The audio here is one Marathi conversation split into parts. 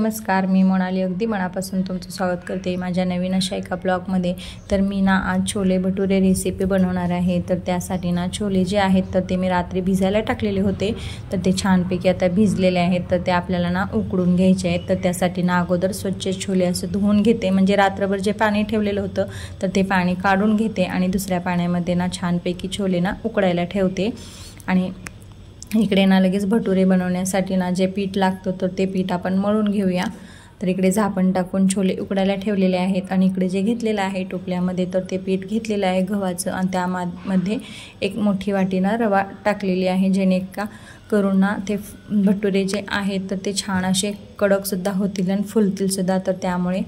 नमस्कार, मी मोनाली अगदी मनापासून तुमचं स्वागत करते माझ्या नवीन अशा एका ब्लॉगमध्ये। तर मी ना आज छोले भटुरे रेसिपी बनवणार आहे। तर त्यासाठी ना छोले जे आहेत तर ते मी रात्री भिजायला टाकलेले होते, तर ते छानपैकी आता भिजलेले आहेत। तर ते आपल्याला ना उकडून घ्यायचे आहेत। तर त्यासाठी ना अगोदर स्वच्छ छोले असे धुवून घेते, म्हणजे रात्रभर जे पाणी ठेवलेलं होतं तर ते पाणी काढून घेते आणि दुसऱ्या पाण्यामध्ये ना छानपैकी छोले ना उकडायला ठेवते। आणि इकडे ना लगेच भटुरे बनवण्यासाठी ना जे पीठ लागतं तर ते पीठ आपण मळून घेऊया। तर इकडे झाकण टाकून छोले उकडायला ठेवलेले आहेत आणि इकडे जे घेतलेलं आहे टोपल्यामध्ये तर ते पीठ घेतलेलं आहे गव्हाचं, आणि त्यामध्ये एक मोठी वाटी ना रवा टाकलेली आहे, जेणे का करून ना ते भटुरे जे आहेत तर ते छान असे कडकसुद्धा होतील आणि फुलतीलसुद्धा। तर त्यामुळे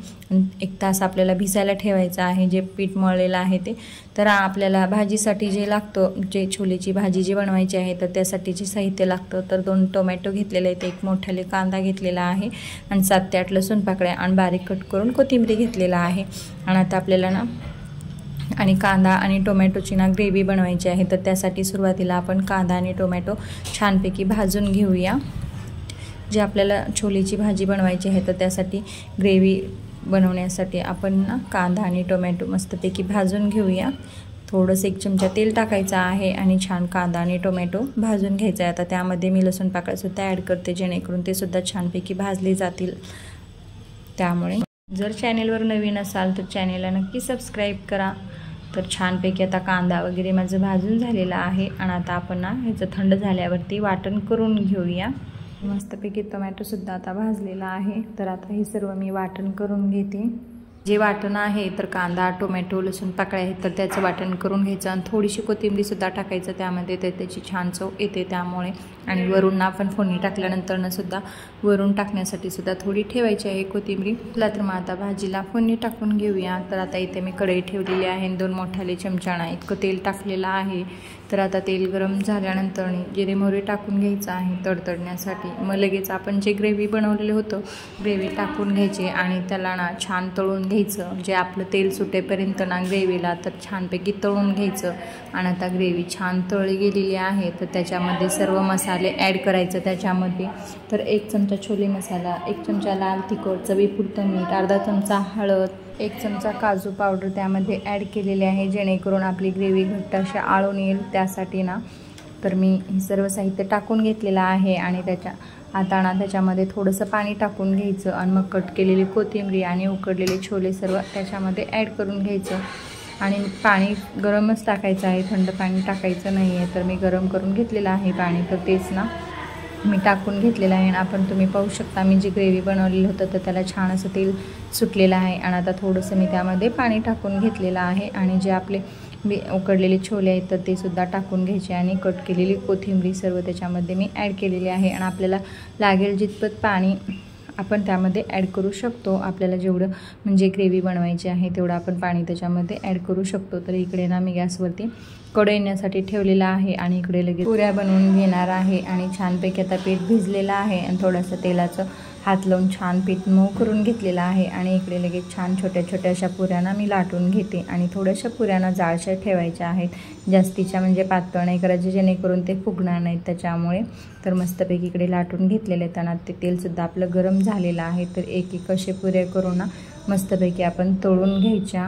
1 तास आपल्याला भिजायला ठेवायचं आहे जे पीठ मळलेलं आहे ते। तर आपल्याला भाजीसाठी जे लागतं, जे छोलेची भाजी जी बनवायची आहे तर त्यासाठी जे साहित्य लागतं तर 2 टोमॅटो घेतलेले आहेत, 1 मोठाले कांदा घेतलेला आहे आणि 7 ते 8 लसूण पाकळ्या आणि बारीक कट करून कोथिंबीर घेतलेला आहे। आणि आता आपल्याला ना आणि कांदा आणि टोमॅटोची ना ग्रेव्ही बनवायची आहे। तर त्यासाठी सुरुवातीला आपण कांदा आणि टोमॅटो छानपैकी भाजून घेऊया। जे आपल्याला छोलेची भाजी बनवायची आहे तर त्यासाठी ग्रेव्ही बनवण्यासाठी आपण ना कांदा आणि टोमॅटो मस्तपैकी भाजून घेऊया। थोडंसं 1 चमचा तेल टाकायचं आहे आणि छान कांदा आणि टोमॅटो भाजून घ्यायचा आहे। आता त्यामध्ये मी लसूण पाकळ्यासुद्धा ॲड करते, जेणेकरून ते सुद्धा छानपैकी भाजले जातील। त्यामुळे जर चॅनेलवर नवीन असाल तर चॅनेलला नक्की सबस्क्राईब करा। तर छानपैकी आता कांदा वगैरे माझं भाजून झालेला आहे आणि आता आपण ना ह्याचं थंड झाल्यावरती वाटण करून घेऊया। मस्तपैकी टोमॅटोसुद्धा आता भाजलेला आहे। तर आता हे सर्व मी वाटण करून घेते। जे वाटण आहे तर कांदा, टोमॅटो, लसूण पाकळ्या आहेत तर त्याचं वाटण करून घ्यायचं आणि थोडीशी कोथिंबीरसुद्धा टाकायचं त्यामध्ये, तर त्याची छान चव येते त्यामुळे। आणि वरून आपण फोडणी टाकल्यानंतर सुद्धा वरून टाकण्यासाठी सुद्धा थोडी ठेवायची आहे कोथिंबीर। तर मग आता भाजीला फोडणी टाकून घेऊया। तर आता इथे मी कढई ठेवलेली आहे, 2 मोठाले चमचाना इतकं तेल टाकलेलं आहे। तर आता तेल गरम झाल्यानंतर जिरे मोहरी टाकून घ्यायचं आहे तडतडण्यासाठी। मग लगेच आपण जे ग्रेव्ही बनवलेलं होतं ग्रेव्ही टाकून घ्यायची आणि त्याला ना छान तळून घ्यायचं, जे आपलं तेल सुटेपर्यंत ना ग्रेव्हीला तर छानपैकी तळून घ्यायचं। आणि आता ग्रेव्ही छान तळली गेलेली आहे तर त्याच्यामध्ये सर्व मसाले ॲड करायचं त्याच्यामध्ये। तर 1 चमचा छोले मसाला, 1 चमचा लाल तिखट, चवीपुरतं मीठ, अर्धा चमचा हळद, 1 चमचा काजू पावडर त्यामध्ये ॲड केलेले आहे, जेणेकरून आपली ग्रेव्ही घट्ट अशी आळून येईल त्यासाठी ना। तर मी हे सर्व साहित्य टाकून घेतलेलं आहे आणि आता ना त्याच्यामध्ये थोडंसं पाणी टाकून घ्यायचं आणि मग कट केलेली कोथिंबीर आणि उकडलेले छोले सर्व त्याच्यामध्ये ॲड करून घ्यायचं। आणि पाणी गरमच टाकायचं आहे, थंड पाणी टाकायचं नाही आहे। तर मी गरम करून घेतलेलं आहे पाणी, तर तेच ना मी टाकून घेतलेलं आहे। आणि तुम्ही पाहू शकता मी जे ग्रेव्ही बनवलेलं होतं तर त्याला छान असं तेल सुटलेलं आहे। आणि आता थोडंसं मी त्यामध्ये पाणी टाकून घेतलेलं आहे आणि जे आपले उकडलेले छोले आहेत तर ते सुद्धा टाकून घ्यायचे आणि कट केलेली कोथिंबीर सर्व त्याच्यामध्ये मी ॲड केलेली आहे। आणि आपल्याला लागेल जितपत पाणी आपण त्यामध्ये ॲड करू शकतो, आपल्याला जेवढं म्हणजे ग्रेव्ही बनवायची आहे तेवढं आपण पाणी त्याच्यामध्ये ॲड करू शकतो। तर इकडे ना मी गॅसवरती कढई येण्यासाठी ठेवलेला आहे आणि इकडे लगेच पुऱ्या बनवून घेणार आहे। आणि छानपैकी आता पीठ भिजलेलं आहे आणि थोडंसं तेलाचं हात लावून छान पीठ मऊ करून घेतलेलं आहे। आणि इकडे लगेच छान छोट्या छोट्या अशा पुऱ्यांना मी लाटून घेते आणि थोड्याशा पुऱ्यांना जाडशा ठेवायच्या आहेत, जास्तीच्या म्हणजे पातळ नाही करायचे, जेणेकरून ते फुगणार नाहीत त्याच्यामुळे। तर मस्तपैकी इकडे लाटून घेतलेले त्यांना ते तेलसुद्धा आपलं गरम झालेलं आहे। तर एक असे पुऱ्या करून ना मस्तपैकी आपण तळून घ्यायच्या।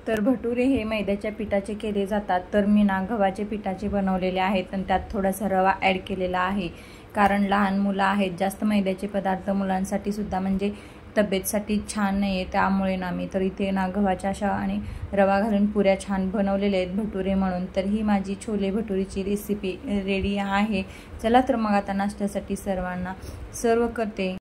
तर भटुरे हे मैद्याच्या पिठाचे केले जातात, तर मी ना गव्हाचे पिठाचे बनवलेले आहेत आणि त्यात थोडासा रवा ॲड केलेला आहे, कारण लहान मुलं आहेत, जास्त मैद्याचे पदार्थ मुलांसाठी सुद्धा म्हणजे तब्येतसाठी छान नाही आहे। त्यामुळे ना मी तर इथे ना गव्हाच्या अशा आणि रवा घालून पुऱ्या छान बनवलेल्या आहेत भटुरे म्हणून। तर ही माझी छोले भटुरीची रेसिपी रेडी आहे। चला तर मग आता नाश्त्यासाठी सर्वांना सर्व करते।